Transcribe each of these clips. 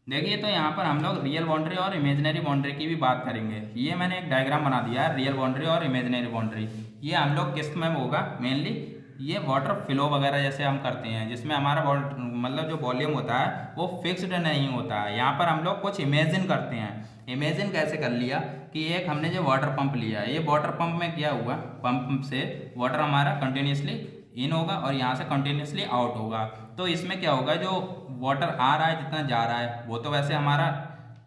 देखिए तो यहाँ पर हम लोग रियल बाउंड्री और इमेजिनरी बाउंड्री की भी बात करेंगे। ये मैंने एक डायग्राम बना दिया है, रियल बाउंड्री और इमेजिनरी बाउंड्री। ये हम लोग किस में होगा मेनली, ये वाटर फ्लो वगैरह जैसे हम करते हैं, जिसमें हमारा मतलब जो वॉल्यूम होता है वो फिक्स्ड नहीं होता है। यहाँ पर हम लोग कुछ इमेजिन करते हैं। इमेजिन कैसे कर लिया कि एक हमने जो वाटर पंप लिया, ये वाटर पंप में क्या हुआ, पंप से वाटर हमारा कंटिन्यूसली इन होगा और यहाँ से कंटिन्यूसली आउट होगा। तो इसमें क्या होगा, जो वाटर आ रहा है जितना जा रहा है वो तो वैसे हमारा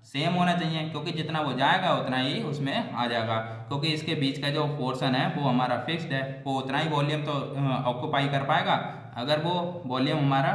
सेम होना चाहिए, क्योंकि जितना वो जाएगा उतना ही उसमें आ जाएगा, क्योंकि इसके बीच का जो पोर्शन है वो हमारा फिक्स्ड है, वो उतना ही वॉल्यूम तो ऑक्यूपाई कर पाएगा। अगर वो वॉल्यूम हमारा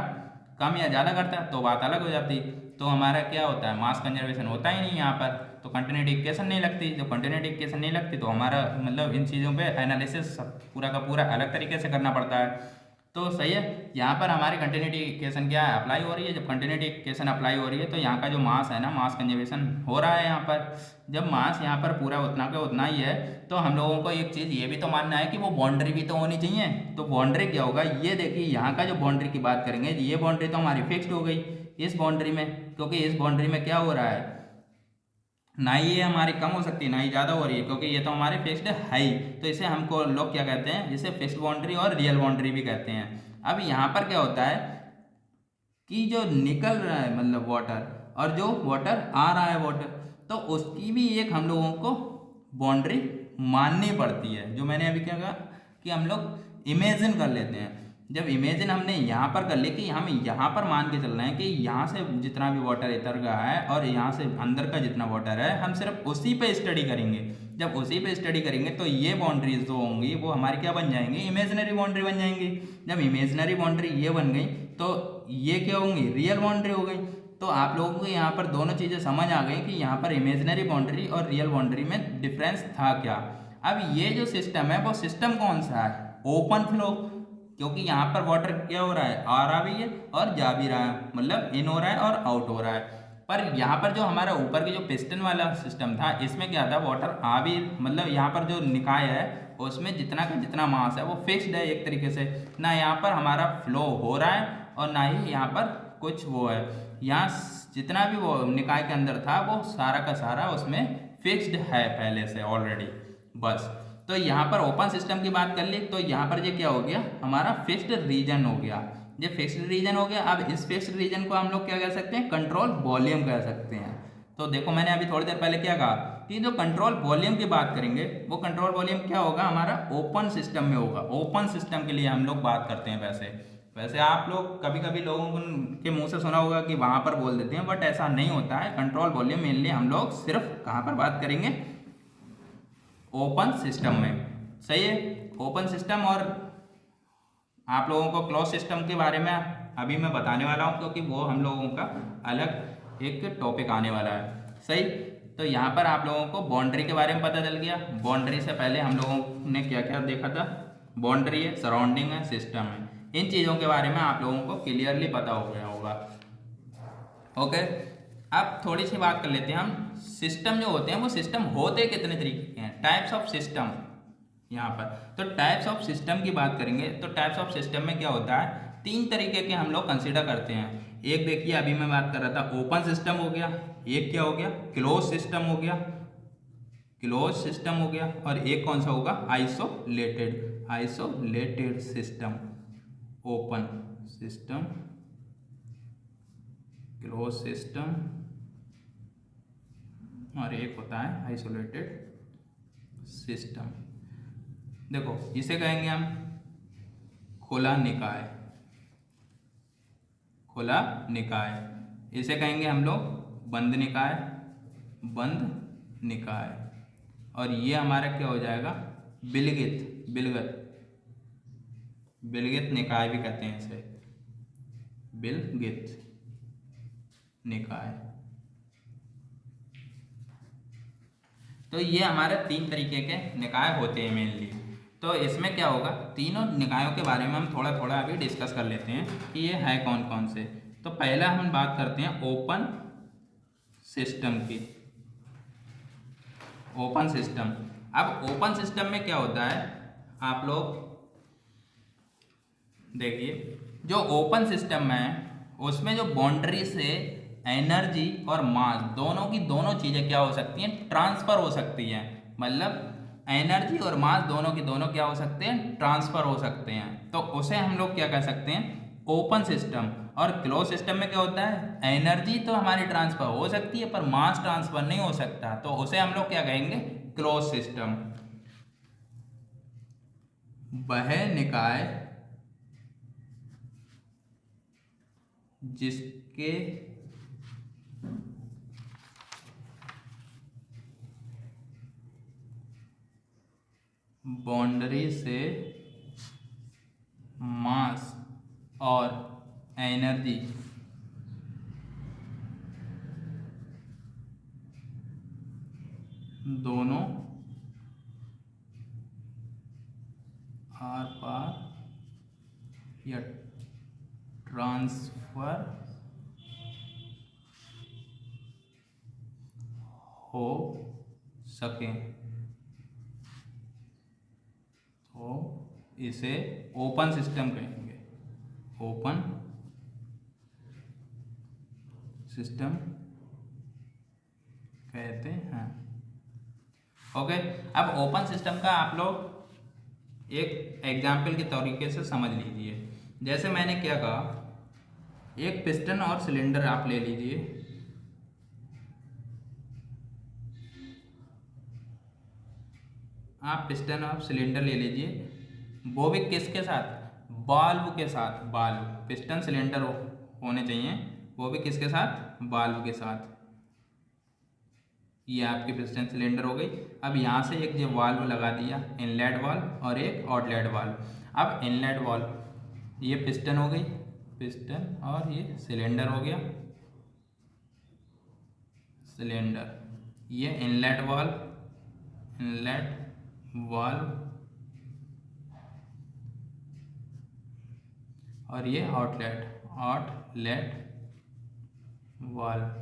कम या ज़्यादा करता है तो बात अलग हो जाती। तो हमारा क्या होता है, मास कंजर्वेशन होता ही नहीं यहाँ पर, तो कंटिन्यूटी इक्वेशन नहीं लगती। जो कंटिन्यूटी इक्वेशन नहीं लगती तो हमारा मतलब इन चीज़ों पे एनालिसिस पूरा का पूरा अलग तरीके से करना पड़ता है। तो सही है, यहाँ पर हमारी कंटिन्यूटी इक्वेशन क्या है, अप्लाई हो रही है। जब कंटिन्यूटी इक्वेशन अप्लाई हो रही है तो यहाँ का जो मास है ना, मास कंजर्वेशन हो रहा है यहाँ पर। जब मास यहाँ पर पूरा उतना का उतना ही है तो हम लोगों को एक चीज़ ये भी तो मानना है कि वो बाउंड्री भी तो होनी चाहिए। तो बाउंड्री क्या होगा, ये देखिए यहाँ का जो बाउंड्री की बात करेंगे, ये बाउंड्री तो हमारी फिक्स्ड हो गई इस बाउंड्री में, क्योंकि इस बाउंड्री में क्या हो रहा है, ना ही ये हमारी कम हो सकती है ना ही ज़्यादा हो रही है, क्योंकि ये तो हमारे फिक्स्ड है ही। तो इसे हमको लोग क्या कहते हैं, इसे फिक्स्ड बाउंड्री और रियल बाउंड्री भी कहते हैं। अब यहाँ पर क्या होता है कि जो निकल रहा है मतलब वाटर, और जो वाटर आ रहा है वाटर, तो उसकी भी एक हम लोगों को बाउंड्री माननी पड़ती है। जो मैंने अभी क्या कहा कि हम लोग इमेजिन कर लेते हैं। जब इमेजिन हमने यहाँ पर कर ली कि हम यहाँ पर मान के चल रहे हैं कि यहाँ से जितना भी वाटर इतर गया है और यहाँ से अंदर का जितना वाटर है, हम सिर्फ उसी पे स्टडी करेंगे। जब उसी पे स्टडी करेंगे तो ये बाउंड्रीज जो होंगी वो हमारी क्या बन जाएंगी, इमेजिनरी बाउंड्री बन जाएंगी। जब इमेजिनरी बाउंड्री ये बन गई तो ये क्या होंगी, रियल बाउंड्री हो गई। तो आप लोगों को यहाँ पर दोनों चीज़ें समझ आ गई कि यहाँ पर इमेजिनरी बाउंड्री और रियल बाउंड्री में डिफरेंस था क्या। अब ये जो सिस्टम है वो सिस्टम कौन सा है, ओपन फ्लो, क्योंकि यहाँ पर वाटर क्या हो रहा है, आ रहा भी है और जा भी रहा है, मतलब इन हो रहा है और आउट हो रहा है। पर यहाँ पर जो हमारा ऊपर की जो पिस्टन वाला सिस्टम था, इसमें क्या था, वाटर आ भी मतलब यहाँ पर जो निकाय है उसमें जितना का जितना मास है वो फिक्स्ड है एक तरीके से, ना यहाँ पर हमारा फ्लो हो रहा है और ना ही यहाँ पर कुछ वो है। यहाँ जितना भी वो निकाय के अंदर था वो सारा का सारा उसमें फिक्स्ड है पहले से ऑलरेडी, बस। तो यहाँ पर ओपन सिस्टम की बात कर ली तो यहाँ पर ये क्या हो गया, हमारा फिक्स्ड रीजन हो गया। ये फिक्स्ड रीजन हो गया। अब इस फिक्स्ड रीजन को हम लोग क्या कह सकते हैं, कंट्रोल वॉल्यूम कह सकते हैं। तो देखो मैंने अभी थोड़ी देर पहले क्या कहा कि जो कंट्रोल वॉल्यूम की बात करेंगे वो कंट्रोल वॉल्यूम क्या होगा, हमारा ओपन सिस्टम में होगा। ओपन सिस्टम के लिए हम लोग बात करते हैं। वैसे आप लोग कभी कभी लोगों के मुंह से सुना होगा कि वहाँ पर बोल देते हैं, बट ऐसा नहीं होता है। कंट्रोल वॉल्यूम मेनली हम लोग सिर्फ कहाँ पर बात करेंगे, ओपन सिस्टम में। सही है, ओपन सिस्टम। और आप लोगों को क्लोज सिस्टम के बारे में अभी मैं बताने वाला हूँ, क्योंकि वो हम लोगों का अलग एक टॉपिक आने वाला है। सही, तो यहाँ पर आप लोगों को बाउंड्री के बारे में पता चल गया। बाउंड्री से पहले हम लोगों ने क्या क्या देखा था, बाउंड्री है, सराउंडिंग है, सिस्टम है। इन चीज़ों के बारे में आप लोगों को क्लियरली पता हो गया होगा। ओके, अब थोड़ी सी बात कर लेते हैं हम। सिस्टम जो होते हैं वो सिस्टम होते कितने तरीके के हैं, टाइप्स ऑफ सिस्टम। यहाँ पर तो टाइप्स ऑफ सिस्टम की बात करेंगे तो टाइप्स ऑफ सिस्टम में क्या होता है, 3 तरीके के हम लोग कंसीडर करते हैं। एक देखिए अभी मैं बात कर रहा था ओपन सिस्टम हो गया, एक क्या हो गया, क्लोज सिस्टम हो गया, क्लोज सिस्टम हो गया, और एक कौन सा होगा, isolated system. Open system, close system, और एक होता है आइसोलेटेड सिस्टम। देखो इसे कहेंगे हम खुला निकाय, खुला निकाय। इसे कहेंगे हम लोग बंद निकाय, बंद निकाय। और ये हमारा क्या हो जाएगा, विलगित, विलगत, विलगित निकाय भी कहते हैं इसे, विलगित निकाय। तो ये हमारे 3 तरीके के निकाय होते हैं मेनली। तो इसमें क्या होगा, तीनों निकायों के बारे में हम थोड़ा थोड़ा अभी डिस्कस कर लेते हैं कि ये है कौन कौन से। तो पहला हम बात करते हैं ओपन सिस्टम की। ओपन सिस्टम, अब ओपन सिस्टम में क्या होता है, आप लोग देखिए जो ओपन सिस्टम है उसमें जो बाउंड्री से एनर्जी और मास दोनों की दोनों चीज़ें क्या हो सकती हैं, ट्रांसफ़र हो सकती हैं। मतलब एनर्जी और मास दोनों की दोनों क्या हो सकते हैं, ट्रांसफ़र हो सकते हैं। तो उसे हम लोग क्या कह सकते हैं, ओपन सिस्टम। और क्लोज सिस्टम में क्या होता है, एनर्जी तो हमारी ट्रांसफ़र हो सकती है पर मास ट्रांसफ़र नहीं हो सकता, तो उसे हम लोग क्या कहेंगे, क्लोज सिस्टम। वह निकाय जिसके बाउंड्री से मास और एनर्जी दोनों आर पार या ट्रांसफर हो सके, तो इसे ओपन सिस्टम कहेंगे, ओपन सिस्टम कहते हैं। ओके, अब ओपन सिस्टम का आप लोग एक एग्जाम्पल के तरीके से समझ लीजिए। जैसे मैंने क्या कहा, एक पिस्टन और सिलेंडर आप ले लीजिए। आप पिस्टन और सिलेंडर ले लीजिए, वो भी किसके साथ, बाल्व के साथ। बाल्व, पिस्टन सिलेंडर होने चाहिए, वो भी किसके साथ, बाल्व के साथ। ये आपकी पिस्टन सिलेंडर हो गई। अब यहाँ से एक जो वाल्व लगा दिया, इनलेट वाल्व और एक आउटलेट वाल्व। अब इनलेट वाल्व, ये पिस्टन हो गई, पिस्टन, और ये सिलेंडर हो गया, सिलेंडर। ये इनलेट वाल्व, इनलेट वाल्व, और ये आउटलेट, आउटलेट वाल्व।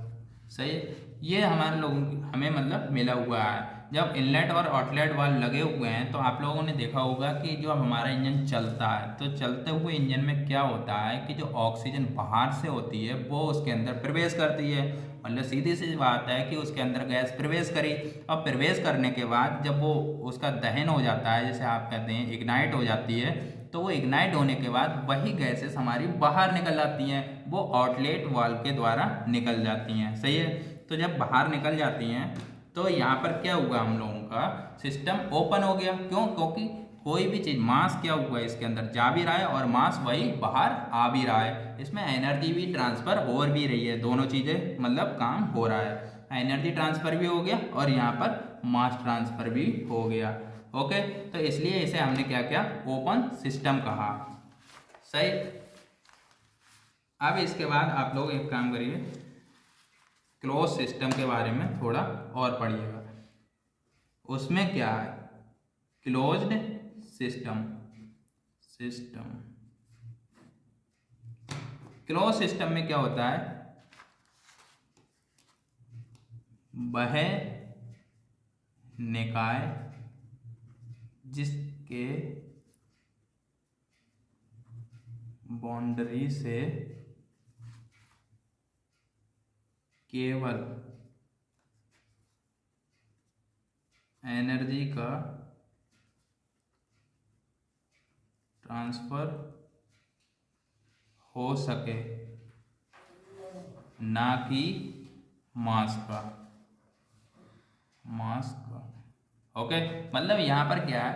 सही है, ये हमारे लोगों हमें मतलब मिला हुआ है। जब इनलेट और आउटलेट वाल्व लगे हुए हैं तो आप लोगों ने देखा होगा कि जो हमारा इंजन चलता है, तो चलते हुए इंजन में क्या होता है कि जो ऑक्सीजन बाहर से होती है वो उसके अंदर प्रवेश करती है। मतलब सीधी सी बात है कि उसके अंदर गैस प्रवेश करी, और प्रवेश करने के बाद जब वो उसका दहन हो जाता है, जैसे आप कहते हैं इग्नाइट हो जाती है, तो वो इग्नाइट होने के बाद वही गैसेस हमारी बाहर निकल आती हैं, वो आउटलेट वाल्व के द्वारा निकल जाती हैं। सही है, तो जब बाहर निकल जाती हैं तो यहाँ पर क्या हुआ, हम लोगों का सिस्टम ओपन हो गया। क्यों, क्योंकि कोई भी चीज़, मास क्या हुआ है, इसके अंदर जा भी रहा है और मास वही बाहर आ भी रहा है। इसमें एनर्जी भी ट्रांसफ़र हो भी रही है, दोनों चीज़ें मतलब काम हो रहा है। एनर्जी ट्रांसफ़र भी हो गया और यहाँ पर मास ट्रांसफ़र भी हो गया। ओके, तो इसलिए इसे हमने क्या किया, ओपन सिस्टम कहा। सही। अब इसके बाद आप लोग एक काम करिए, क्लोज सिस्टम के बारे में थोड़ा और पढ़िएगा। उसमें क्या है, क्लोज्ड सिस्टम, क्लोज सिस्टम में क्या होता है, वह निकाय जिसके बाउंड्री से केवल एनर्जी का ट्रांसफर हो सके, ना कि मास का, ओके। मतलब यहाँ पर क्या है,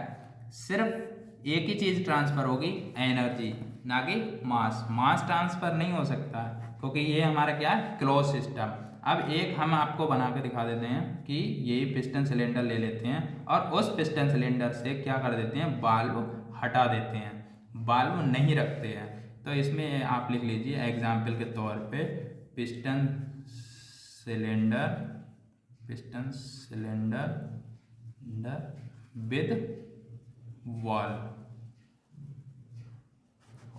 सिर्फ एक ही चीज ट्रांसफर होगी, एनर्जी, ना कि मास ट्रांसफर नहीं हो सकता क्योंकि ये हमारा क्या है, क्लोज सिस्टम। अब एक हम आपको बना के दिखा देते हैं कि यही पिस्टन सिलेंडर ले लेते हैं और उस पिस्टन सिलेंडर से क्या कर देते हैं, वाल्व हटा देते हैं, वाल्व नहीं रखते हैं। तो इसमें आप लिख लीजिए एग्जाम्पल के तौर पे, piston cylinder with valve.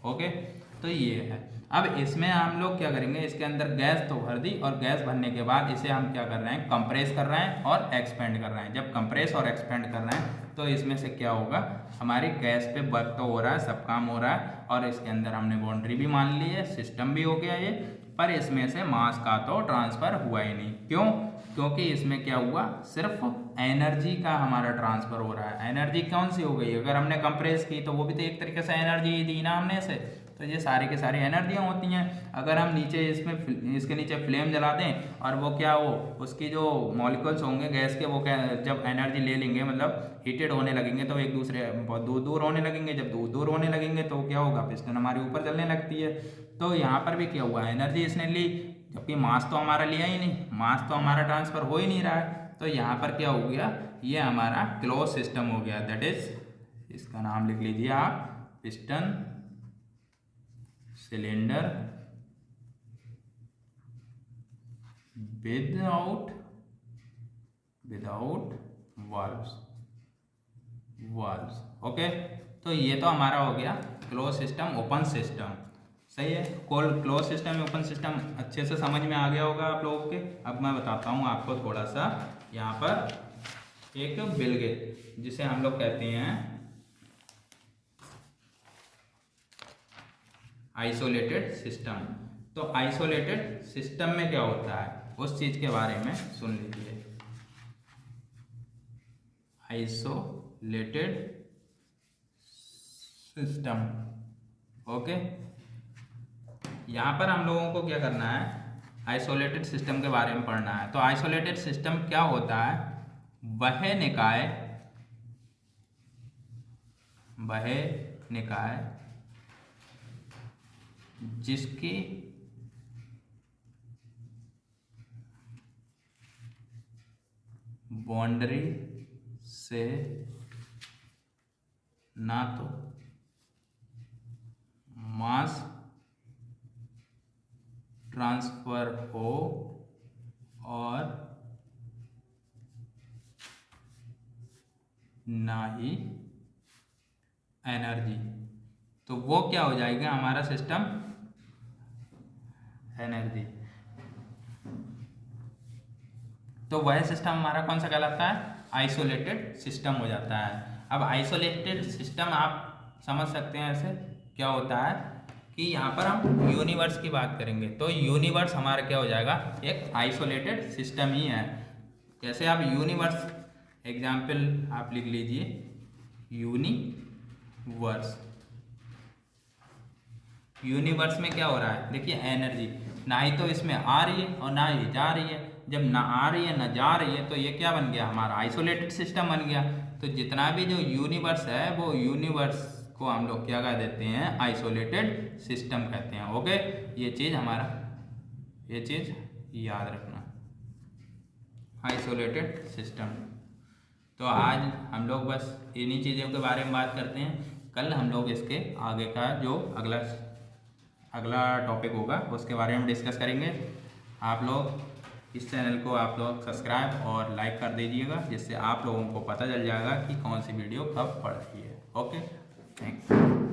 Okay, तो ये है। अब इसमें हम लोग क्या करेंगे, इसके अंदर गैस तो भर दी और गैस भरने के बाद इसे हम क्या कर रहे हैं, कंप्रेस कर रहे हैं और एक्सपेंड कर रहे हैं। जब कंप्रेस और एक्सपेंड कर रहे हैं तो इसमें से क्या होगा, हमारी गैस पे वर्क तो हो रहा है, सब काम हो रहा है, और इसके अंदर हमने बाउंड्री भी मान ली है, सिस्टम भी हो गया ये, पर इसमें से मास का तो ट्रांसफ़र हुआ ही नहीं। क्यों? क्योंकि इसमें क्या हुआ, सिर्फ एनर्जी का हमारा ट्रांसफ़र हो रहा है। एनर्जी कौन सी हो गई, अगर हमने कंप्रेस की तो वो भी तो एक तरीके से एनर्जी ही दी ना हमने इसे, तो ये सारी की सारी एनर्जियाँ होती हैं। अगर हम नीचे इसमें इसके नीचे फ्लेम जला दें और वो क्या हो, उसकी जो मॉलिक्यूल्स होंगे गैस के, वो क्या जब एनर्जी ले लेंगे, मतलब हीटेड होने लगेंगे, तो एक दूसरे बहुत दूर दूर होने लगेंगे। जब दूर दूर होने लगेंगे तो क्या होगा, पिस्टन हमारे ऊपर चलने लगती है। तो यहाँ पर भी क्या हुआ, एनर्जी इसने ली, जबकि मास तो हमारा लिया ही नहीं, मास तो हमारा ट्रांसफ़र हो ही नहीं रहा है। तो यहाँ पर क्या हो गया, ये हमारा क्लोज सिस्टम हो गया। दैट इज, इसका नाम लिख लीजिए आप, piston cylinder without valves. Okay, तो ये तो हमारा हो गया क्लोज सिस्टम, ओपन सिस्टम। सही है, क्लोज सिस्टम ओपन सिस्टम अच्छे से समझ में आ गया होगा आप लोगों के। अब मैं बताता हूँ आपको थोड़ा सा, यहाँ पर एक बिल्गे जिसे हम लोग कहते हैं आइसोलेटेड सिस्टम। तो आइसोलेटेड सिस्टम में क्या होता है, उस चीज के बारे में सुन लीजिए। Isolated system, okay. यहाँ पर हम लोगों को क्या करना है, आइसोलेटेड सिस्टम के बारे में पढ़ना है। तो आइसोलेटेड सिस्टम क्या होता है, वह निकाय जिसकी बाउंड्री से ना तो मास ट्रांसफर हो और ना ही एनर्जी, तो वो क्या हो जाएगा हमारा सिस्टम, एनर्जी। तो वह सिस्टम हमारा कौन सा कहलाता है, आइसोलेटेड सिस्टम हो जाता है। अब आइसोलेटेड सिस्टम आप समझ सकते हैं ऐसे क्या होता है कि यहाँ पर हम यूनिवर्स की बात करेंगे, तो यूनिवर्स हमारा क्या हो जाएगा, एक आइसोलेटेड सिस्टम ही है। जैसे आप यूनिवर्स, एग्जाम्पल आप लिख लीजिए, यूनिवर्स। यूनिवर्स में क्या हो रहा है, देखिए एनर्जी ना ही तो इसमें आ रही है और ना ही जा रही है। जब ना आ रही है ना जा रही है तो ये क्या बन गया, हमारा आइसोलेटेड सिस्टम बन गया। तो जितना भी जो यूनिवर्स है वो यूनिवर्स को हम लोग क्या कह देते हैं, आइसोलेटेड सिस्टम कहते हैं। ओके, ये चीज़ हमारा, ये चीज़ याद रखना, आइसोलेटेड सिस्टम। तो आज हम लोग बस इन्हीं चीज़ों के बारे में बात करते हैं। कल हम लोग इसके आगे का जो अगला टॉपिक होगा उसके बारे में डिस्कस करेंगे। आप लोग इस चैनल को आप लोग सब्सक्राइब और लाइक कर दीजिएगा, जिससे आप लोगों को पता चल जाएगा कि कौन सी वीडियो कब पड़ रही है। Okay, thank you.